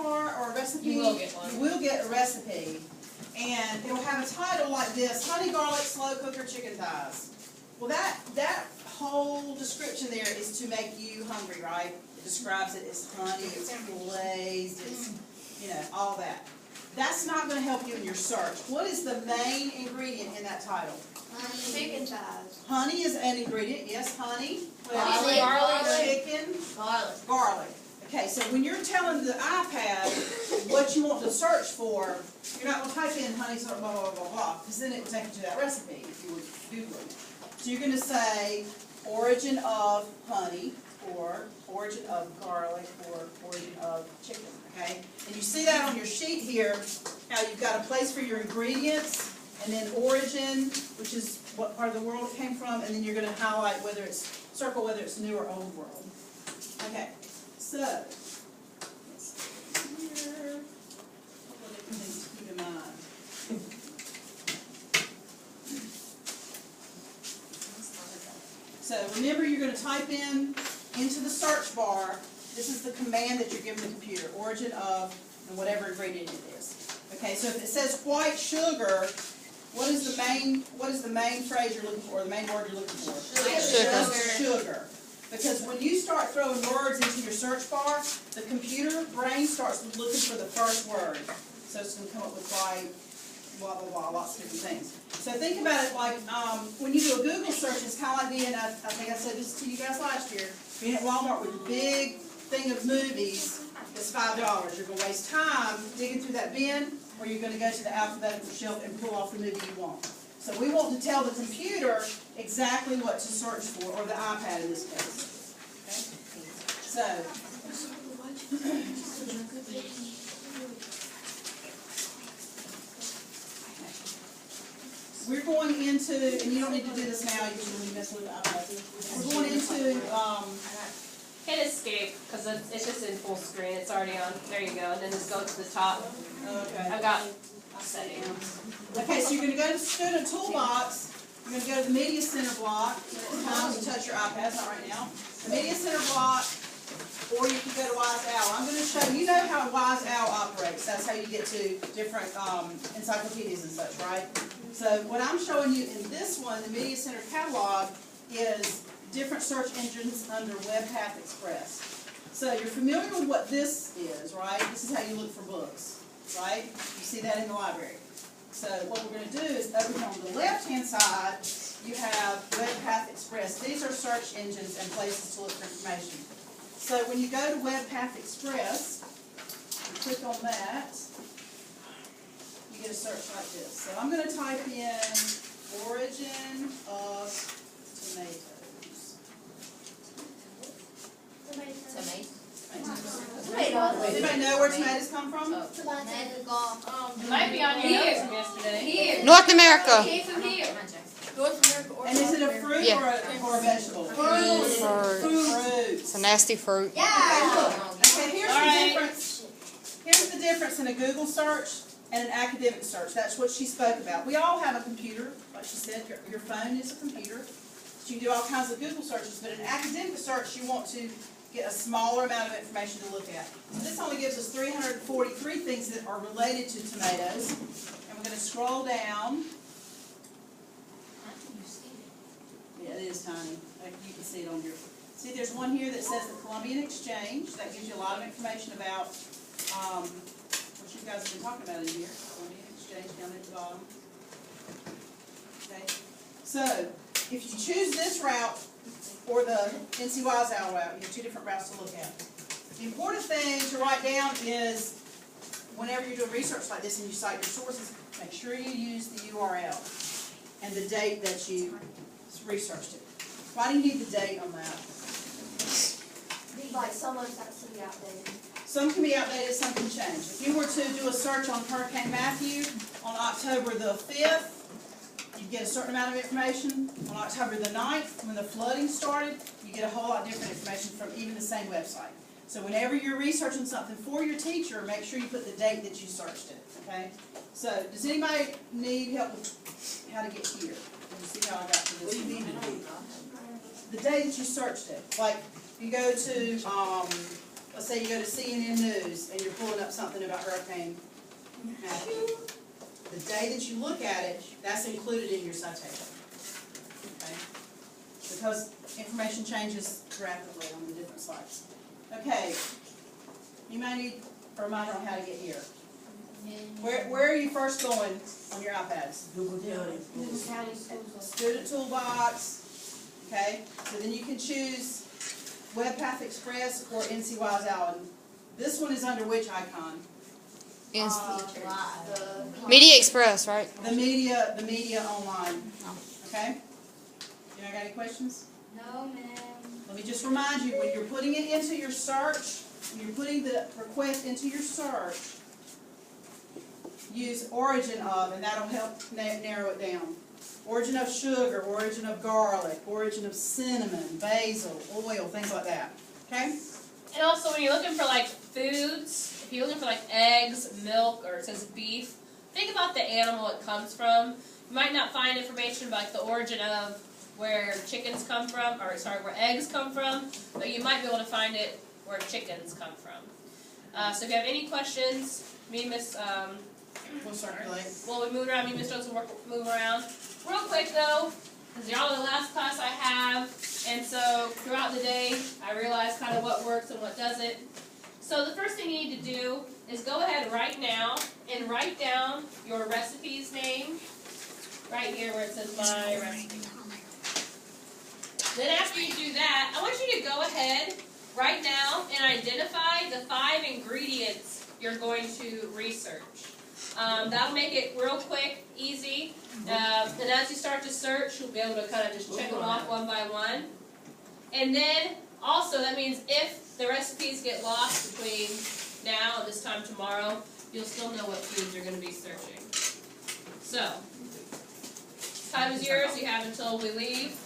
bar or a recipe, You will get one. you will get a recipe. And it'll have a title like this: honey garlic slow cooker chicken thighs. Well, that whole description there is to make you hungry, right? It describes it as honey, it's glazed, it's, all that. That's not going to help you in your search. What is the main ingredient in that title? Chicken thighs. Honey is an ingredient. Yes, honey. Garlic. Chicken. Garlic. Garlic. Okay, so when you're telling the iPad what you want to search for, you're not going to type in honey, blah, blah, blah, blah, blah, because then it will take you to that recipe if you were Googling it. So you're going to say origin of honey, or origin of garlic, or origin of chicken, okay? And you see that on your sheet here, how you've got a place for your ingredients, and then origin, which is what part of the world it came from, and then you're going to highlight circle whether it's new or old world. Okay, so, let's see here. What are the things to keep in mind? So remember, you're going to type into the search bar. This is the command that you're giving the computer, origin of, and whatever ingredient it is. Okay, so if it says white sugar, what is the main phrase you're looking for, or the main word you're looking for? Sugar. Because when you start throwing words into your search bar, the computer brain starts looking for the first word. So it's going to come up with white, blah, blah, blah, lots of different things. So think about it like when you do a Google search, it's kind of like being, I think I said this to you guys last year, being at Walmart with a big thing of movies that's $5. You're going to waste time digging through that bin, or you're going to go to the alphabetical shelf and pull off the movie you want. So we want to tell the computer exactly what to search for, or the iPad in this case. Okay? So, we're going into, and you don't need to do this now, usually when you mess with the iPad. We're going into, hit escape, because it's just in full screen. It's already on. There you go. And then just go to the top. okay. I've got settings. Okay, so you're going to go to the student toolbox. You're going to go to the media center block. It's time to touch your iPad, not right now. The media center block, or you can go to Wise Owl. I'm going to show you know how Wise Owl operates. That's how you get to different encyclopedias and such, right? So what I'm showing you in this one, the media center catalog, is different search engines under Webpath Express. So you're familiar with what this is, right? This is how you look for books, right? You see that in the library. So what we're going to do is over here on the left-hand side, you have Webpath Express. These are search engines and places to look for information. So when you go to Webpath Express, you click on that, you get a search like this. So I'm going to type in origin of tomatoes. Does anybody know where tomatoes come from? It might be on your notes from yesterday. Here. North America. Came from here. North America. And is it a fruit or a vegetable? Fruit. It's a nasty fruit. Okay, here's the difference in a Google search and an academic search. That's what she spoke about. We all have a computer, like she said. Your phone is a computer. So you can do all kinds of Google searches, but in an academic search, you want to get a smaller amount of information to look at. So this only gives us 343 things that are related to tomatoes. And we're going to scroll down. Yeah, it is tiny. You can see it on here. See, there's one here that says the Columbian Exchange. That gives you a lot of information about what you guys have been talking about in here. Columbian Exchange down at the bottom. Okay. So, if you choose this route or the NC Wise Owl route, you have two different routes to look at. The important thing to write down is whenever you're doing research like this and you cite your sources, make sure you use the URL and the date that you researched it. Why do you need the date on that? Like some of that's to be outdated. Some can be outdated, some can change. If you were to do a search on Hurricane Matthew on October the 5th, you get a certain amount of information. On October the 9th, when the flooding started, you get a whole lot different information from even the same website. So whenever you're researching something for your teacher, make sure you put the date that you searched it, okay? So, does anybody need help with how to get here? Let me see how I got to this. What do you need to do? The day that you searched it. Like, you go to, let's say you go to CNN News, and you're pulling up something about Hurricane Matthew. The day that you look at it, that's included in your citation. Okay? Because information changes rapidly on the different sites. Okay. You might need a reminder on how to get here. Where are you first going on your iPads? Newton County Schools. Student Toolbox. Okay? So then you can choose Webpath Express or NCWise Allen. This one is under which icon? Media Express, right? The media online. Oh. Okay? You got any questions? No, ma'am. Let me just remind you, when you're putting it into your search, when you're putting the request into your search, use origin of, and that'll help narrow it down. Origin of sugar, origin of garlic, origin of cinnamon, basil, oil, things like that. Okay? And also, when you're looking for like foods, if you're looking for like eggs, milk, or it says beef, think about the animal it comes from. You might not find information about like the origin of where chickens come from, or sorry, where eggs come from, but you might be able to find it where chickens come from. So if you have any questions, me and Miss, We'll circulate. well, we move around, me and Miss Jones will move around. Real quick though, because y'all are the last class I have, and so throughout the day, I realize kind of what works and what doesn't. So the first thing you need to do is go ahead right now and write down your recipe's name, right here where it says my recipe. Then after you do that, I want you to go ahead right now and identify the 5 ingredients you're going to research. That'll make it real quick, easy. And as you start to search, you'll be able to kind of just check them off one by one. And then, also, that means if the recipes get lost between now and this time tomorrow, you'll still know what foods you're going to be searching. So, time is yours. You have until we leave.